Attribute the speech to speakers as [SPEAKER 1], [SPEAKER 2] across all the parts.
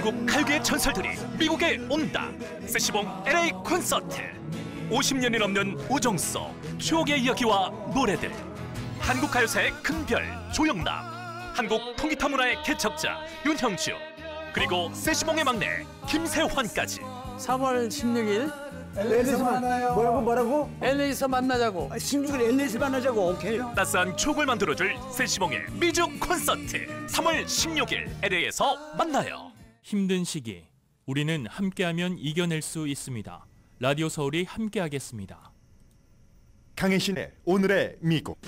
[SPEAKER 1] 한국 가요계의 전설들이 미국에 온다. 세시봉 LA 콘서트. 50년이 넘는 우정 속 추억의 이야기와 노래들. 한국 가요사의 큰별 조영남, 한국 통기타 문화의 개척자 윤형주, 그리고 세시봉의 막내 김세환까지.
[SPEAKER 2] 3월 16일
[SPEAKER 3] LA에서 만나요. 뭐라고?
[SPEAKER 2] LA에서 만나자고.
[SPEAKER 3] 16일 LA에서 만나자고. 오케이.
[SPEAKER 1] 따스한 추억을 만들어줄 세시봉의 미주 콘서트. 3월 16일 LA에서 만나요.
[SPEAKER 4] 힘든 시기, 우리는 함께하면 이겨낼 수 있습니다. 라디오 서울이 함께하겠습니다.
[SPEAKER 5] 강혜신의 오늘의 미국.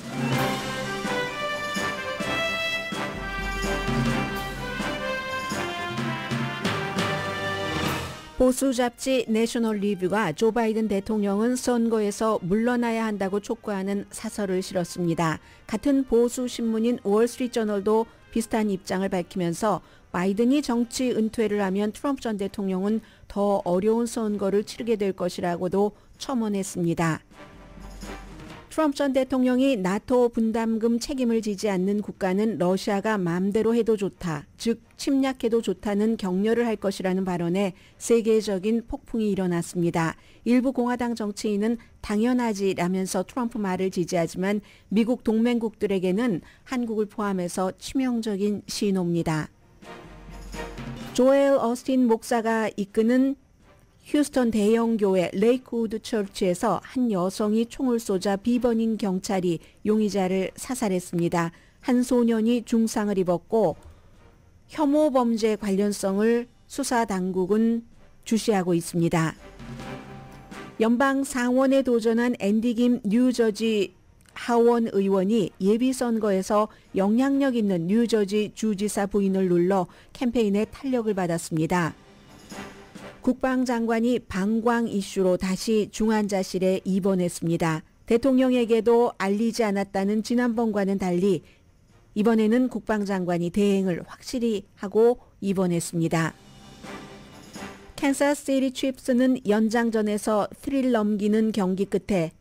[SPEAKER 6] 보수 잡지 내셔널 리뷰가 조 바이든 대통령은 선거에서 물러나야 한다고 촉구하는 사설을 실었습니다. 같은 보수 신문인 월스트리트저널도 비슷한 입장을 밝히면서 바이든이 정치 은퇴를 하면 트럼프 전 대통령은 더 어려운 선거를 치르게 될 것이라고도 첨언했습니다. 트럼프 전 대통령이 나토 분담금 책임을 지지 않는 국가는 러시아가 마음대로 해도 좋다, 즉 침략해도 좋다는 격려를 할 것이라는 발언에 세계적인 폭풍이 일어났습니다. 일부 공화당 정치인은 당연하지라면서 트럼프 말을 지지하지만 미국 동맹국들에게는 한국을 포함해서 치명적인 신호입니다. 조엘 어스틴 목사가 이끄는 휴스턴 대형교회 레이크우드 처치에서 한 여성이 총을 쏘자 비번인 경찰이 용의자를 사살했습니다. 한 소년이 중상을 입었고 혐오 범죄 관련성을 수사 당국은 주시하고 있습니다. 연방 상원에 도전한 앤디 김 뉴저지 하원 의원이 예비선거에서 영향력 있는 뉴저지 주지사 부인을 눌러 캠페인에 탄력을 받았습니다. 국방장관이 방광 이슈로 다시 중환자실에 입원했습니다. 대통령에게도 알리지 않았다는 지난번과는 달리 이번에는 국방장관이 대행을 확실히 하고 입원했습니다. 캔사스시티 칩스는 연장전에서 3를 넘기는 경기 끝에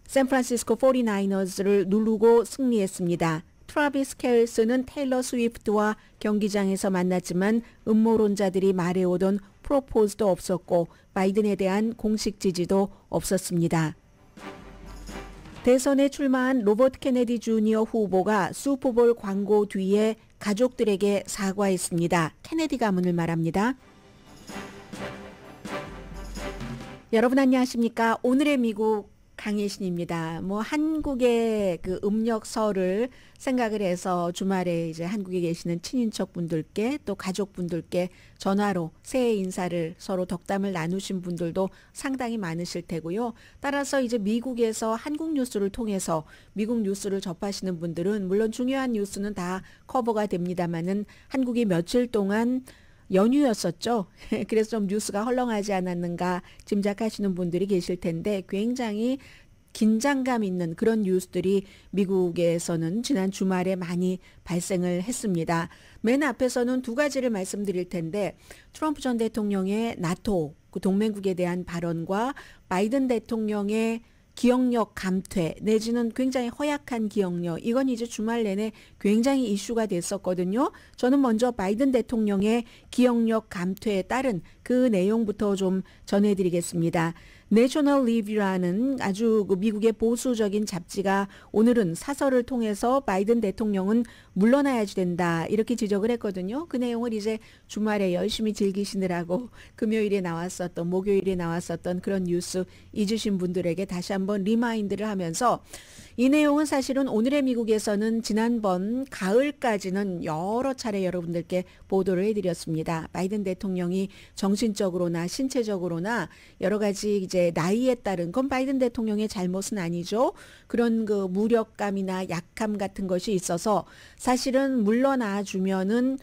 [SPEAKER 6] 샌프란시스코 49어스를 누르고 승리했습니다. 트라비스 켈스는 테일러 스위프트와 경기장에서 만났지만 음모론자들이 말해오던 프로포즈도 없었고 바이든에 대한 공식 지지도 없었습니다. 대선에 출마한 로버트 케네디 주니어 후보가 슈퍼볼 광고 뒤에 가족들에게 사과했습니다. 케네디 가문을 말합니다. 여러분 안녕하십니까? 오늘의 미국 강혜신입니다. 한국의 그 음력설을 생각을 해서 주말에 이제 한국에 계시는 친인척 분들께 또 가족분들께 전화로 새해 인사를 서로 덕담을 나누신 분들도 상당히 많으실 테고요. 따라서 이제 미국에서 한국 뉴스를 통해서 미국 뉴스를 접하시는 분들은 물론 중요한 뉴스는 다 커버가 됩니다만은 한국이 며칠 동안 연휴였었죠. 그래서 좀 뉴스가 헐렁하지 않았는가 짐작하시는 분들이 계실 텐데 굉장히 긴장감 있는 그런 뉴스들이 미국에서는 지난 주말에 많이 발생을 했습니다. 맨 앞에서는 두 가지를 말씀드릴 텐데 트럼프 전 대통령의 나토 그 동맹국에 대한 발언과 바이든 대통령의 기억력 감퇴 내지는 굉장히 허약한 기억력, 이건 이제 주말 내내 굉장히 이슈가 됐었거든요. 저는 먼저 바이든 대통령의 기억력 감퇴에 따른 그 내용부터 좀 전해드리겠습니다. 내셔널 리뷰라는 아주 미국의 보수적인 잡지가 오늘은 사설을 통해서 바이든 대통령은 물러나야지 된다 이렇게 지적을 했거든요. 그 내용을 이제 주말에 열심히 즐기시느라고 금요일에 나왔었던 목요일에 나왔었던 그런 뉴스 잊으신 분들에게 다시 한번 리마인드를 하면서 이 내용은 사실은 오늘의 미국에서는 지난번 가을까지는 여러 차례 여러분들께 보도를 해드렸습니다. 바이든 대통령이 정신적으로나 신체적으로나 여러 가지 이제 나이에 따른 건 바이든 대통령의 잘못은 아니죠. 그런 그 무력감이나 약함 같은 것이 있어서 사실은 물러나 주면은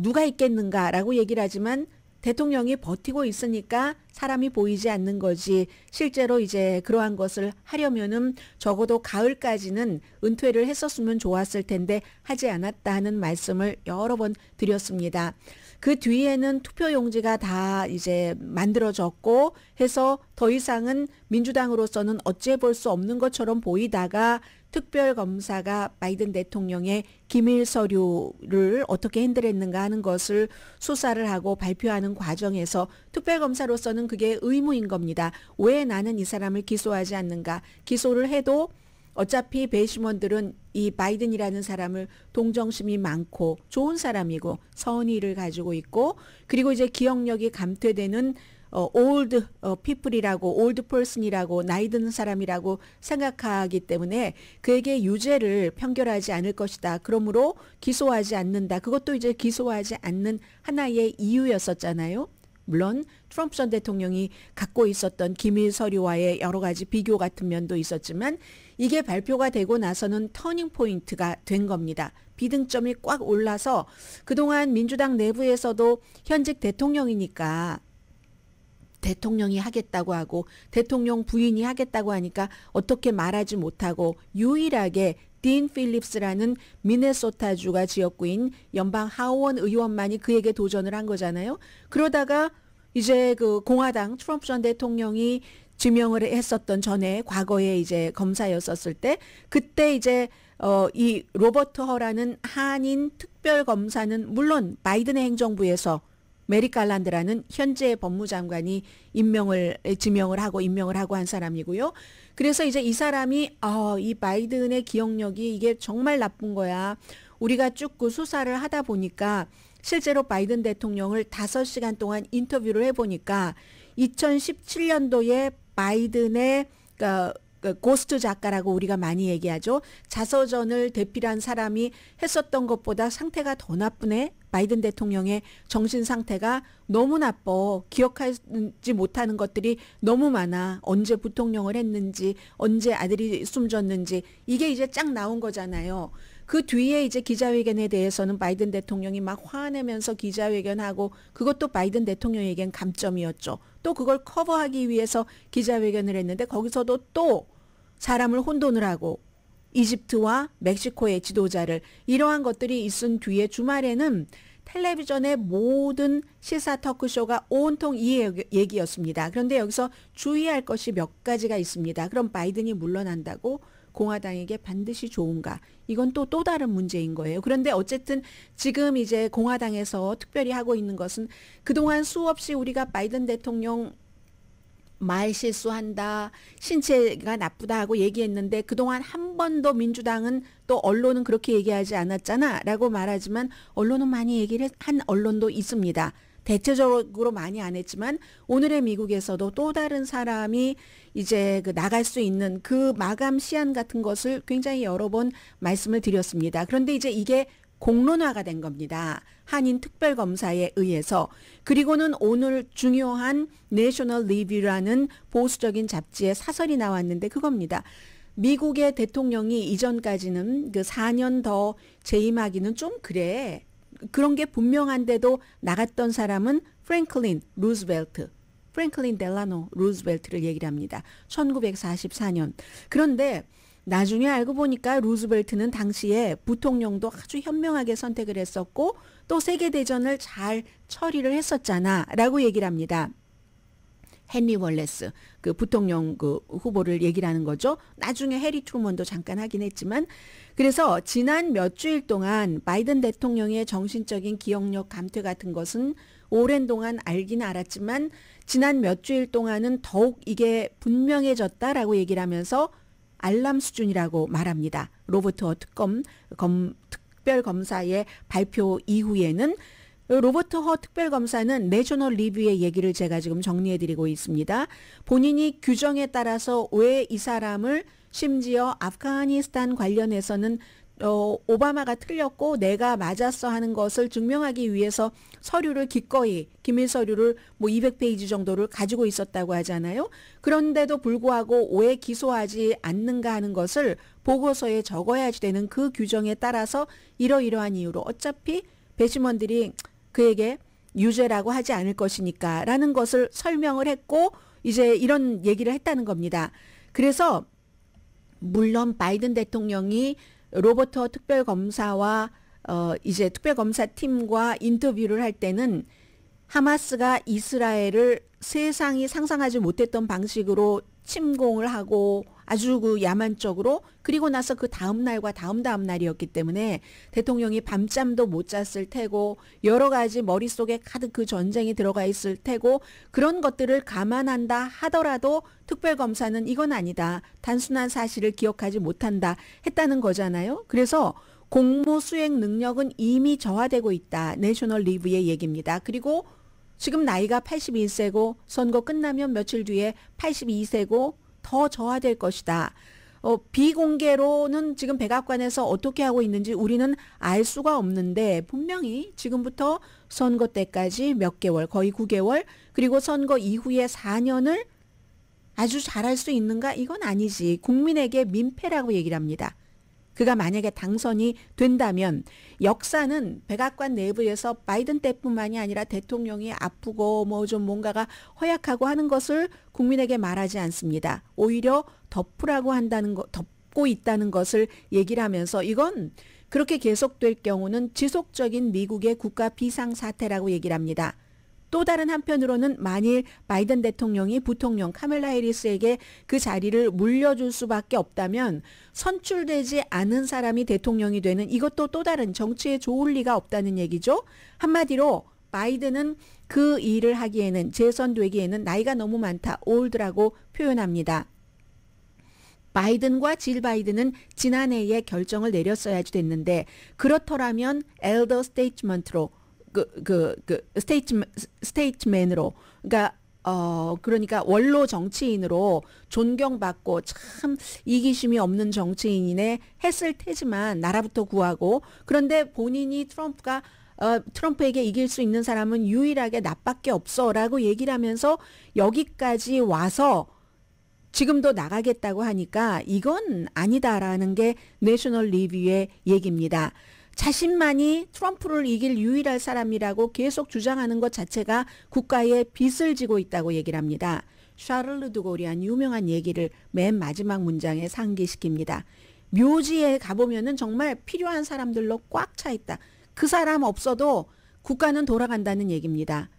[SPEAKER 6] 누가 있겠는가라고 얘기를 하지만 대통령이 버티고 있으니까 사람이 보이지 않는 거지 실제로 이제 그러한 것을 하려면은 적어도 가을까지는 은퇴를 했었으면 좋았을 텐데 하지 않았다는 말씀을 여러 번 드렸습니다. 그 뒤에는 투표용지가 다 이제 만들어졌고 해서 더 이상은 민주당으로서는 어찌해 볼 수 없는 것처럼 보이다가 특별검사가 바이든 대통령의 기밀 서류를 어떻게 핸들했는가 하는 것을 수사를 하고 발표하는 과정에서 특별검사로서는 그게 의무인 겁니다. 왜 나는 이 사람을 기소하지 않는가? 기소를 해도 어차피 배심원들은 이 바이든이라는 사람을 동정심이 많고 좋은 사람이고 선의를 가지고 있고 그리고 이제 기억력이 감퇴되는 old people이라고 old person이라고 나이 드는 사람이라고 생각하기 때문에 그에게 유죄를 판결하지 않을 것이다. 그러므로 기소하지 않는다. 그것도 이제 기소하지 않는 하나의 이유였었잖아요. 물론 트럼프 전 대통령이 갖고 있었던 기밀 서류와의 여러 가지 비교 같은 면도 있었지만 이게 발표가 되고 나서는 터닝 포인트가 된 겁니다. 비등점이 꽉 올라서 그동안 민주당 내부에서도 현직 대통령이니까 대통령이 하겠다고 하고 대통령 부인이 하겠다고 하니까 어떻게 말하지 못하고 유일하게 딘 필립스라는 미네소타주가 지역구인 연방 하원 의원만이 그에게 도전을 한 거잖아요. 그러다가 이제 그 공화당 트럼프 전 대통령이 지명을 했었던 전에 과거에 이제 검사였었을 때 그때 이제 이 로버트 허라는 한인 특별 검사는 물론 바이든의 행정부에서 메리 갈란드라는 현재 법무장관이 지명을 하고 한 사람이고요. 그래서 이제 이 사람이 이 바이든의 기억력이 이게 정말 나쁜 거야. 우리가 쭉 그 수사를 하다 보니까 실제로 바이든 대통령을 5시간 동안 인터뷰를 해보니까 2017년도에 바이든의 고스트 작가라고 우리가 많이 얘기하죠. 자서전을 대필한 사람이 했었던 것보다 상태가 더 나쁘네. 바이든 대통령의 정신 상태가 너무 나빠. 기억하지 못하는 것들이 너무 많아. 언제 부통령을 했는지, 언제 아들이 숨졌는지 이게 이제 쫙 나온 거잖아요. 그 뒤에 이제 기자회견에 대해서는 바이든 대통령이 막 화내면서 기자회견하고 그것도 바이든 대통령에겐 감점이었죠. 또 그걸 커버하기 위해서 기자회견을 했는데 거기서도 또 사람을 혼돈을 하고 이집트와 멕시코의 지도자를 이러한 것들이 있은 뒤에 주말에는 텔레비전의 모든 시사 토크쇼가 온통 이 얘기였습니다. 그런데 여기서 주의할 것이 몇 가지가 있습니다. 그럼 바이든이 물러난다고 공화당에게 반드시 좋은가? 이건 또 다른 문제인 거예요. 그런데 어쨌든 지금 이제 공화당에서 특별히 하고 있는 것은 그동안 수없이 우리가 바이든 대통령 말 실수한다, 신체가 나쁘다 하고 얘기했는데 그동안 한 번도 민주당은 또 언론은 그렇게 얘기하지 않았잖아 라고 말하지만 언론은 많이 얘기를 한 언론도 있습니다. 대체적으로 많이 안 했지만 오늘의 미국에서도 또 다른 사람이 이제 나갈 수 있는 그 마감 시한 같은 것을 굉장히 여러 번 말씀을 드렸습니다. 그런데 이제 이게 공론화가 된 겁니다. 한인 특별검사에 의해서. 그리고는 오늘 중요한 내셔널 리뷰라는 보수적인 잡지에 사설이 나왔는데 그겁니다. 미국의 대통령이 이전까지는 그 4년 더 재임하기는 좀 그래. 그런 게 분명한데도 나갔던 사람은 프랭클린 델라노 루즈벨트를 얘기를 합니다. 1944년. 그런데 나중에 알고 보니까 루즈벨트는 당시에 부통령도 아주 현명하게 선택을 했었고 또 세계대전을 잘 처리를 했었잖아 라고 얘기를 합니다. 헨리 월레스 그 부통령 그 후보를 얘기를 하는 거죠. 나중에 해리 트루먼도 잠깐 하긴 했지만 그래서 지난 몇 주일 동안 바이든 대통령의 정신적인 기억력 감퇴 같은 것은 오랜 동안 알긴 알았지만 지난 몇 주일 동안은 더욱 이게 분명해졌다라고 얘기를 하면서 알람 수준이라고 말합니다. 로버트 허 특별검사의 발표 이후에는 로버트 허 특별검사는 내셔널 리뷰의 얘기를 제가 지금 정리해드리고 있습니다. 본인이 규정에 따라서 왜 이 사람을 심지어 아프가니스탄 관련해서는 오바마가 틀렸고 내가 맞았어 하는 것을 증명하기 위해서 서류를 기꺼이 기밀 서류를 뭐 200페이지 정도를 가지고 있었다고 하잖아요. 그런데도 불구하고 왜 기소하지 않는가 하는 것을 보고서에 적어야지 되는 그 규정에 따라서 이러이러한 이유로 어차피 배심원들이 그에게 유죄라고 하지 않을 것이니까 라는 것을 설명을 했고 이제 이런 얘기를 했다는 겁니다. 그래서 물론 바이든 대통령이 로버트 특별검사와 이제 특별검사팀과 인터뷰를 할 때는 하마스가 이스라엘을 세상이 상상하지 못했던 방식으로 침공을 하고 아주 그 야만적으로, 그리고 나서 그 다음 날과 다음 날이었기 때문에 대통령이 밤잠도 못 잤을 테고 여러 가지 머릿속에 가득 그 전쟁이 들어가 있을 테고, 그런 것들을 감안한다 하더라도 특별검사는 이건 아니다, 단순한 사실을 기억하지 못한다 했다는 거잖아요. 그래서 공무 수행 능력은 이미 저하되고 있다. 내셔널 리뷰의 얘기입니다. 그리고 지금 나이가 81세고 선거 끝나면 며칠 뒤에 82세고 더 저하될 것이다. 비공개로는 지금 백악관에서 어떻게 하고 있는지 우리는 알 수가 없는데, 분명히 지금부터 선거 때까지 몇 개월, 거의 9개월, 그리고 선거 이후에 4년을 아주 잘할 수 있는가? 이건 아니지. 국민에게 민폐라고 얘기를 합니다. 그가 만약에 당선이 된다면 역사는 백악관 내부에서 바이든 때뿐만이 아니라 대통령이 아프고 뭐 좀 뭔가가 허약하고 하는 것을 국민에게 말하지 않습니다. 오히려 덮으라고 한다는 거, 덮고 있다는 것을 얘기를 하면서, 이건 그렇게 계속될 경우는 지속적인 미국의 국가 비상사태라고 얘기를 합니다. 또 다른 한편으로는 만일 바이든 대통령이 부통령 카멜라 해리스에게 그 자리를 물려줄 수밖에 없다면 선출되지 않은 사람이 대통령이 되는, 이것도 또 다른 정치에 좋을 리가 없다는 얘기죠. 한마디로 바이든은 그 일을 하기에는, 재선되기에는 나이가 너무 많다, 올드라고 표현합니다. 바이든과 질 바이든은 지난해에 결정을 내렸어야지 됐는데, 그렇더라면 엘더 스테이트먼트로 스테이트맨으로, 그러니까 원로 정치인으로 존경받고 참 이기심이 없는 정치인이네 했을 테지만, 나라부터 구하고, 그런데 본인이 트럼프에게 이길 수 있는 사람은 유일하게 나밖에 없어라고 얘기를 하면서 여기까지 와서 지금도 나가겠다고 하니까 이건 아니다라는 게 내셔널 리뷰의 얘기입니다. 자신만이 트럼프를 이길 유일할 사람이라고 계속 주장하는 것 자체가 국가에 빚을 지고 있다고 얘기를 합니다. 샤를르 드골이 한 유명한 얘기를 맨 마지막 문장에 상기시킵니다. 묘지에 가보면은 정말 필요한 사람들로 꽉 차 있다. 그 사람 없어도 국가는 돌아간다는 얘기입니다.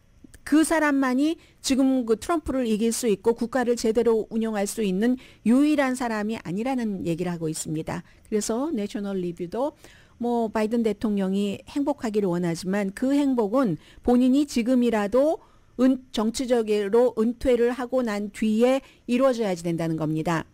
[SPEAKER 6] 그 사람만이 지금 그 트럼프를 이길 수 있고 국가를 제대로 운영할 수 있는 유일한 사람이 아니라는 얘기를 하고 있습니다. 그래서 내셔널 리뷰도 뭐 바이든 대통령이 행복하기를 원하지만 그 행복은 본인이 지금이라도 정치적으로 은퇴를 하고 난 뒤에 이루어져야지 된다는 겁니다.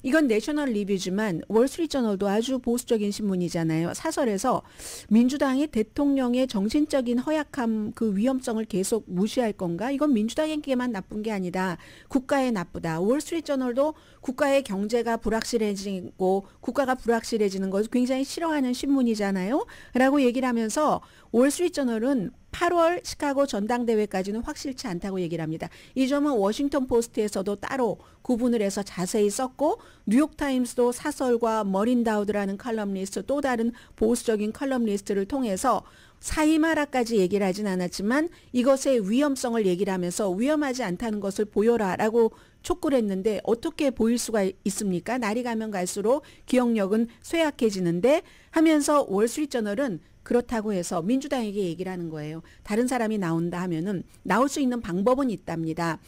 [SPEAKER 6] 이건 내셔널 리뷰지만 월스트리트저널도 아주 보수적인 신문이잖아요. 사설에서 민주당이 대통령의 정신적인 허약함, 그 위험성을 계속 무시할 건가? 이건 민주당에게만 나쁜 게 아니다. 국가에 나쁘다. 월스트리트저널도 국가의 경제가 불확실해지고 국가가 불확실해지는 것을 굉장히 싫어하는 신문이잖아요. 라고 얘기를 하면서 월스트리트저널은 8월 시카고 전당대회까지는 확실치 않다고 얘기를 합니다. 이 점은 워싱턴 포스트에서도 따로 구분을 해서 자세히 썼고, 뉴욕타임스도 사설과 머린 다우드라는 칼럼니스트, 또 다른 보수적인 칼럼니스트를 통해서 사이마라까지 얘기를 하진 않았지만 이것의 위험성을 얘기를 하면서 위험하지 않다는 것을 보여라라고 촉구를 했는데, 어떻게 보일 수가 있습니까? 날이 가면 갈수록 기억력은 쇠약해지는데 하면서 월스트리트저널은 그렇다고 해서 민주당에게 얘기를 하는 거예요. 다른 사람이 나온다 하면은 나올 수 있는 방법은 있답니다.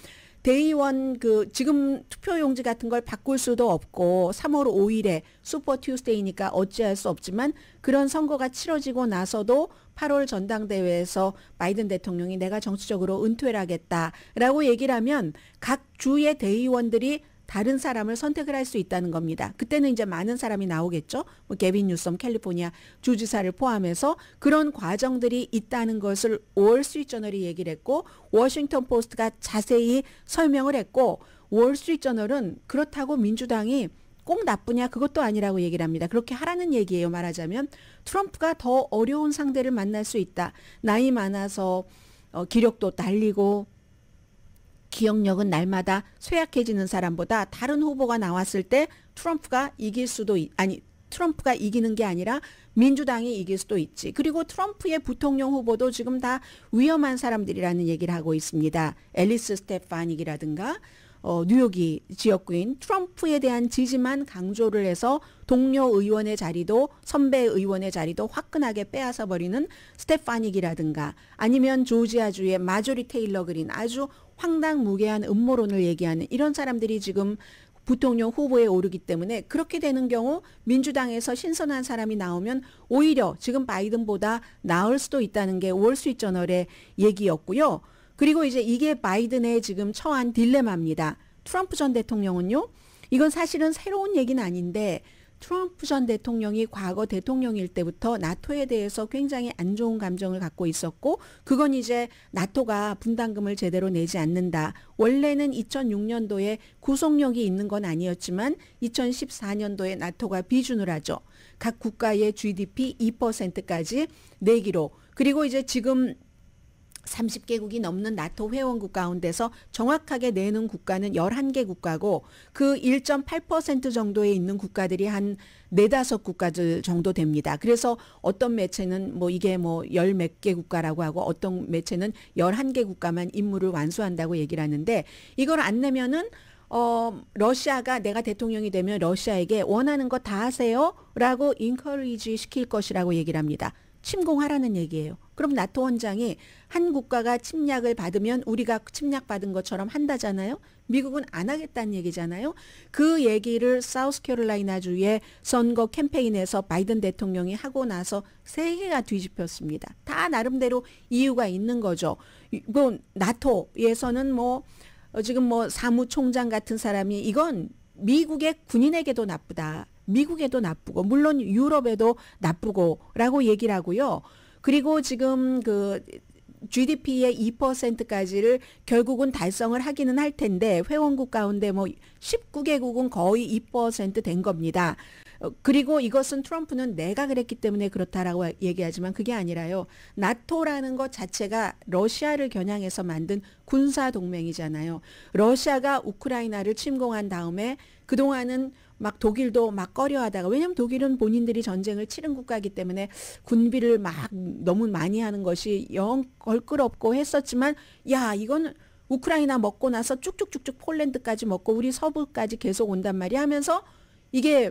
[SPEAKER 6] 대의원 지금 투표용지 같은 걸 바꿀 수도 없고 3월 5일에 슈퍼 튜스데이니까 어찌할 수 없지만, 그런 선거가 치러지고 나서도 8월 전당대회에서 바이든 대통령이 내가 정치적으로 은퇴를 하겠다라고 얘기를 하면 각 주의 대의원들이 다른 사람을 선택을 할 수 있다는 겁니다. 그때는 이제 많은 사람이 나오겠죠. 뭐 게빈 뉴섬 캘리포니아 주지사를 포함해서 그런 과정들이 있다는 것을 월스트리트저널이 얘기를 했고, 워싱턴 포스트가 자세히 설명을 했고, 월스트리트저널은 그렇다고 민주당이 꼭 나쁘냐, 그것도 아니라고 얘기를 합니다. 그렇게 하라는 얘기예요. 말하자면 트럼프가 더 어려운 상대를 만날 수 있다. 나이 많아서 기력도 달리고 기억력은 날마다 쇠약해지는 사람보다 다른 후보가 나왔을 때 트럼프가 이기는 게 아니라 민주당이 이길 수도 있지. 그리고 트럼프의 부통령 후보도 지금 다 위험한 사람들이라는 얘기를 하고 있습니다. 앨리스 스테파닉이라든가 뉴욕이 지역구인 트럼프에 대한 지지만 강조를 해서 동료 의원의 자리도 선배 의원의 자리도 화끈하게 빼앗아 버리는 스테파닉이라든가 아니면 조지아주의 마조리 테일러 그린 아주 황당무계한 음모론을 얘기하는 이런 사람들이 지금 부통령 후보에 오르기 때문에 그렇게 되는 경우 민주당에서 신선한 사람이 나오면 오히려 지금 바이든보다 나을 수도 있다는 게 월스트리트저널의 얘기였고요. 그리고 이제 이게 바이든의 지금 처한 딜레마입니다. 트럼프 전 대통령은요. 이건 사실은 새로운 얘기는 아닌데 트럼프 전 대통령이 과거 대통령일 때부터 나토에 대해서 굉장히 안 좋은 감정을 갖고 있었고 그건 이제 나토가 분담금을 제대로 내지 않는다. 원래는 2006년도에 구속력이 있는 건 아니었지만 2014년도에 나토가 비준을 하죠. 각 국가의 GDP 2%까지 내기로. 그리고 이제 지금 30개국이 넘는 나토 회원국 가운데서 정확하게 내는 국가는 11개 국가고 그 1.8% 정도에 있는 국가들이 한 4-5국가들 정도 됩니다. 그래서 어떤 매체는 뭐 이게 뭐 10몇 개 국가라고 하고 어떤 매체는 11개 국가만 임무를 완수한다고 얘기를 하는데 이걸 안 내면은 러시아가 내가 대통령이 되면 러시아에게 원하는 거 다 하세요 라고 인커리지 시킬 것이라고 얘기를 합니다. 침공하라는 얘기예요. 그럼 나토 원장이 한 국가가 침략을 받으면 우리가 침략받은 것처럼 한다잖아요. 미국은 안 하겠다는 얘기잖아요. 그 얘기를 사우스캐롤라이나주의 선거 캠페인에서 바이든 대통령이 하고 나서 세계가 뒤집혔습니다. 다 나름대로 이유가 있는 거죠. 뭐 나토에서는 뭐 지금 뭐 사무총장 같은 사람이 이건 미국의 군인에게도 나쁘다. 미국에도 나쁘고 물론 유럽에도 나쁘고라고 얘기를 하고요. 그리고 지금 그 GDP의 2%까지를 결국은 달성을 하기는 할 텐데 회원국 가운데 뭐 19개국은 거의 2%된 겁니다. 그리고 이것은 트럼프는 내가 그랬기 때문에 그렇다라고 얘기하지만 그게 아니라요. 나토라는 것 자체가 러시아를 겨냥해서 만든 군사 동맹이잖아요. 러시아가 우크라이나를 침공한 다음에 그동안은 막 독일도 막 꺼려하다가 왜냐하면 독일은 본인들이 전쟁을 치른 국가이기 때문에 군비를 막 너무 많이 하는 것이 영 걸끄럽고 했었지만 야 이건 우크라이나 먹고 나서 쭉쭉쭉쭉 폴란드까지 먹고 우리 서부까지 계속 온단 말이야 하면서 이게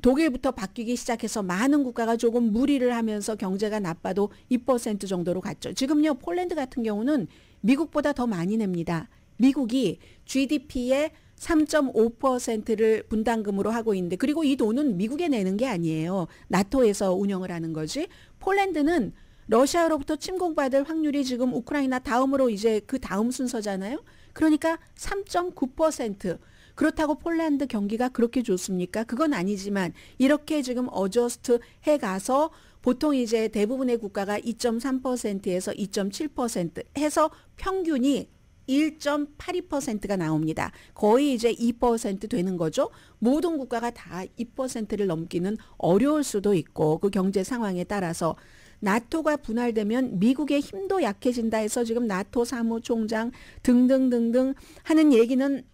[SPEAKER 6] 독일부터 바뀌기 시작해서 많은 국가가 조금 무리를 하면서 경제가 나빠도 2% 정도로 갔죠. 지금요 폴란드 같은 경우는 미국보다 더 많이 냅니다. 미국이 GDP의 3.5%를 분담금으로 하고 있는데 그리고 이 돈은 미국에 내는 게 아니에요. 나토에서 운영을 하는 거지. 폴란드는 러시아로부터 침공받을 확률이 지금 우크라이나 다음으로 이제 그 다음 순서잖아요. 그러니까 3.9%. 그렇다고 폴란드 경기가 그렇게 좋습니까? 그건 아니지만 이렇게 지금 어저스트 해가서 보통 이제 대부분의 국가가 2.3%에서 2.7% 해서 평균이 1.82%가 나옵니다. 거의 이제 2% 되는 거죠. 모든 국가가 다 2%를 넘기는 어려울 수도 있고 그 경제 상황에 따라서 나토가 분할되면 미국의 힘도 약해진다 해서 지금 나토 사무총장 등등등등 하는 얘기는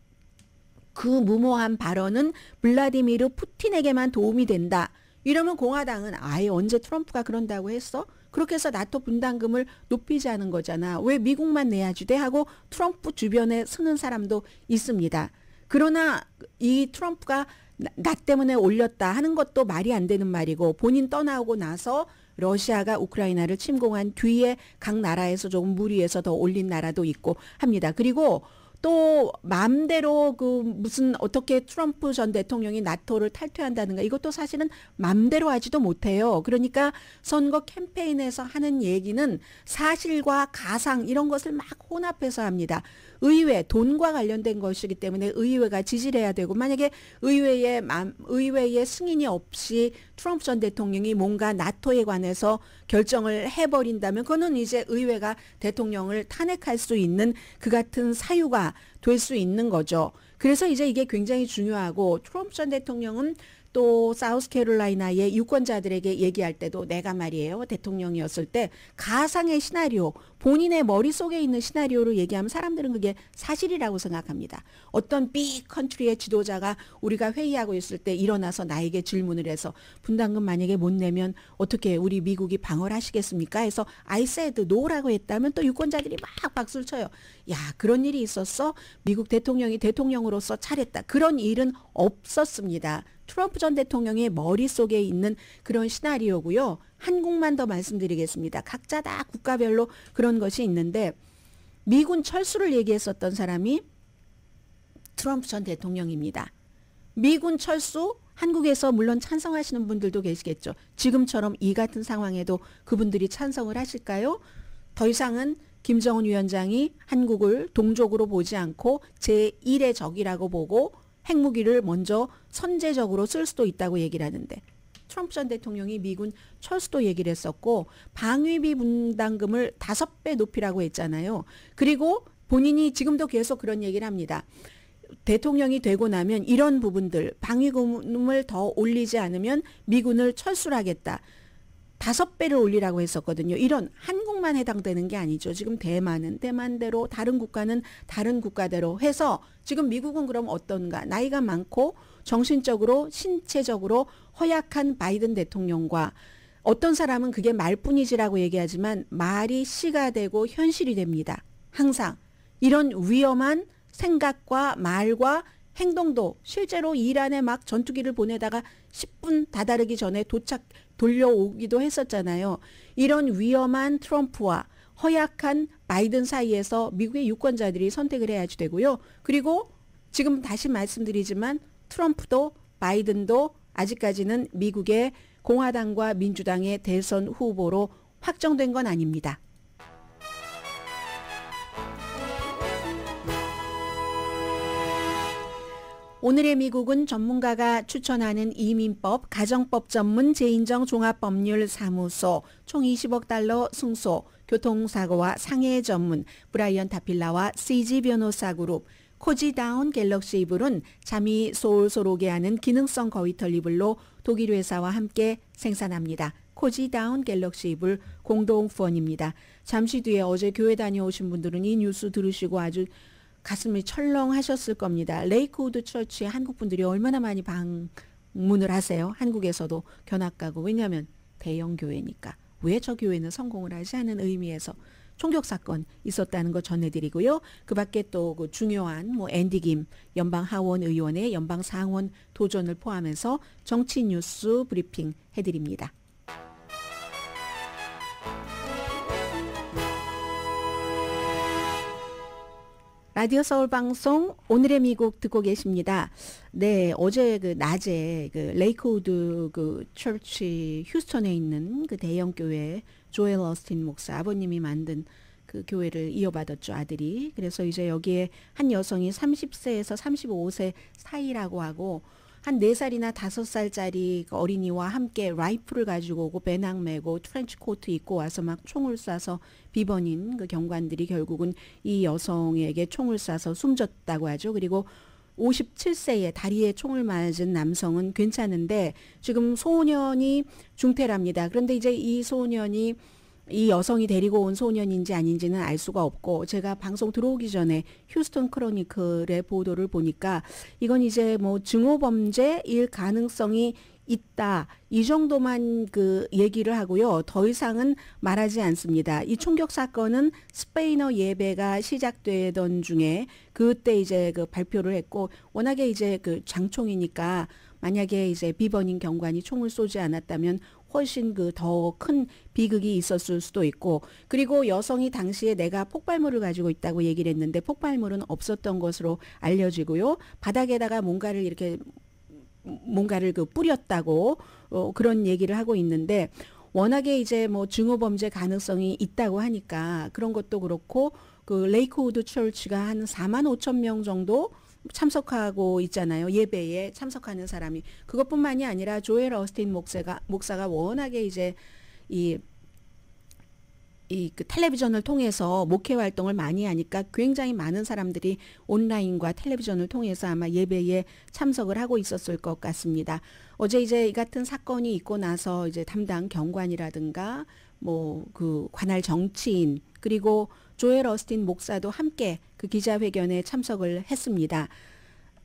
[SPEAKER 6] 그 무모한 발언은 블라디미르 푸틴에게만 도움이 된다. 이러면 공화당은 아예 언제 트럼프가 그런다고 했어? 그렇게 해서 나토 분담금을 높이자는 거잖아. 왜 미국만 내야지 돼? 하고 트럼프 주변에 서는 사람도 있습니다. 그러나 이 트럼프가 나 때문에 올렸다 하는 것도 말이 안 되는 말이고 본인 떠나오고 나서 러시아가 우크라이나를 침공한 뒤에 각 나라에서 조금 무리해서 더 올린 나라도 있고 합니다. 그리고 또 마음대로 그 무슨 어떻게 트럼프 전 대통령이 나토를 탈퇴한다든가 이것도 사실은 마음대로 하지도 못해요. 그러니까 선거 캠페인에서 하는 얘기는 사실과 가상 이런 것을 막 혼합해서 합니다. 의회, 돈과 관련된 것이기 때문에 의회가 지지를 해야 되고 만약에 의회의 승인이 없이 트럼프 전 대통령이 뭔가 나토에 관해서 결정을 해버린다면 그거는 이제 의회가 대통령을 탄핵할 수 있는 그 같은 사유가 될 수 있는 거죠. 그래서 이제 이게 굉장히 중요하고 트럼프 전 대통령은 또 사우스캐롤라이나의 유권자들에게 얘기할 때도 내가 말이에요 대통령이었을 때 가상의 시나리오 본인의 머릿속에 있는 시나리오를 얘기하면 사람들은 그게 사실이라고 생각합니다. 어떤 빅 컨트리의 지도자가 우리가 회의하고 있을 때 일어나서 나에게 질문을 해서 분담금 만약에 못 내면 어떻게 우리 미국이 방어를 하시겠습니까? 해서 I said no라고 했다면 또 유권자들이 막 박수를 쳐요. 야, 그런 일이 있었어? 미국 대통령이 대통령으로서 잘했다. 그런 일은 없었습니다. 트럼프 전 대통령의 머릿속에 있는 그런 시나리오고요. 한국만 더 말씀드리겠습니다. 각자 다 국가별로 그런 것이 있는데 미군 철수를 얘기했었던 사람이 트럼프 전 대통령입니다. 미군 철수 한국에서 물론 찬성하시는 분들도 계시겠죠. 지금처럼 이 같은 상황에도 그분들이 찬성을 하실까요? 더 이상은 김정은 위원장이 한국을 동족으로 보지 않고 제1의 적이라고 보고 핵무기를 먼저 선제적으로 쓸 수도 있다고 얘기를 하는데 트럼프 전 대통령이 미군 철수도 얘기를 했었고 방위비 분담금을 5배 높이라고 했잖아요. 그리고 본인이 지금도 계속 그런 얘기를 합니다. 대통령이 되고 나면 이런 부분들 방위금을 더 올리지 않으면 미군을 철수를 하겠다. 5배를 올리라고 했었거든요. 이런 한국만 해당되는 게 아니죠. 지금 대만은 대만대로 다른 국가는 다른 국가대로 해서 지금 미국은 그럼 어떤가? 나이가 많고 정신적으로 신체적으로 허약한 바이든 대통령과 어떤 사람은 그게 말뿐이지라고 얘기하지만 말이 시가 되고 현실이 됩니다. 항상 이런 위험한 생각과 말과 행동도 실제로 이란에 막 전투기를 보내다가 10분 다다르기 전에 돌려오기도 했었잖아요. 이런 위험한 트럼프와 허약한 바이든 사이에서 미국의 유권자들이 선택을 해야지 되고요. 그리고 지금 다시 말씀드리지만 트럼프도 바이든도 아직까지는 미국의 공화당과 민주당의 대선 후보로 확정된 건 아닙니다. 오늘의 미국은 전문가가 추천하는 이민법, 가정법 전문 재인정 종합법률사무소, 총 20억 달러 승소, 교통사고와 상해 전문, 브라이언 타필라와 CG 변호사 그룹, 코지다운 갤럭시 이불은 잠이 솔솔 오게 하는 기능성 거위털 이불로 독일 회사와 함께 생산합니다. 코지다운 갤럭시 이불 공동 후원입니다. 잠시 뒤에 어제 교회 다녀오신 분들은 이 뉴스 들으시고 아주 가슴이 철렁하셨을 겁니다. 레이크우드 처치에 한국 분들이 얼마나 많이 방문을 하세요. 한국에서도 견학가고. 왜냐하면 대형 교회니까. 왜 저 교회는 성공을 하지 않은 의미에서 총격 사건 있었다는 거 전해드리고요. 그 밖에 또 그 중요한 앤디 김 연방 하원 의원의 연방 상원 도전을 포함해서 정치 뉴스 브리핑 해드립니다. 라디오 서울 방송 오늘의 미국 듣고 계십니다. 네, 어제 그 낮에 그 레이크우드 그 처치 휴스턴에 있는 그 대형 교회 조엘 어스틴 목사 아버님이 만든 그 교회를 이어받았죠, 아들이. 그래서 이제 여기에 한 여성이 30세에서 35세 사이라고 하고 한 4살이나 5살짜리 그 어린이와 함께 라이플을 가지고 오고 배낭 메고 트렌치 코트 입고 와서 막 총을 쏴서 비번인 그 경관들이 결국은 이 여성에게 총을 쏴서 숨졌다고 하죠. 그리고 57세에 다리에 총을 맞은 남성은 괜찮은데 지금 소년이 중태랍니다. 그런데 이제 이 소년이 이 여성이 데리고 온 소년인지 아닌지는 알 수가 없고 제가 방송 들어오기 전에 휴스턴 크로니클의 보도를 보니까 이건 이제 뭐 증오범죄일 가능성이 있다. 이 정도만 그 얘기를 하고요. 더 이상은 말하지 않습니다. 이 총격 사건은 스페인어 예배가 시작되던 중에 그때 이제 그 발표를 했고 워낙에 이제 그 장총이니까 만약에 이제 비번인 경관이 총을 쏘지 않았다면 훨씬 그 더 큰 비극이 있었을 수도 있고 그리고 여성이 당시에 내가 폭발물을 가지고 있다고 얘기를 했는데 폭발물은 없었던 것으로 알려지고요. 바닥에다가 뭔가를 그 뿌렸다고 그런 얘기를 하고 있는데 워낙에 이제 뭐 증오범죄 가능성이 있다고 하니까 그런 것도 그렇고 그 레이크우드 처치가 한 4만 5천 명 정도 참석하고 있잖아요. 예배에 참석하는 사람이. 그것뿐만이 아니라 조엘 어스틴 목사가 워낙에 이제 그 텔레비전을 통해서 목회 활동을 많이 하니까 굉장히 많은 사람들이 온라인과 텔레비전을 통해서 아마 예배에 참석을 하고 있었을 것 같습니다. 어제 이제 이 같은 사건이 있고 나서 이제 담당 경관이라든가 뭐 그 관할 정치인 그리고 조엘 어스틴 목사도 함께 그 기자회견에 참석을 했습니다.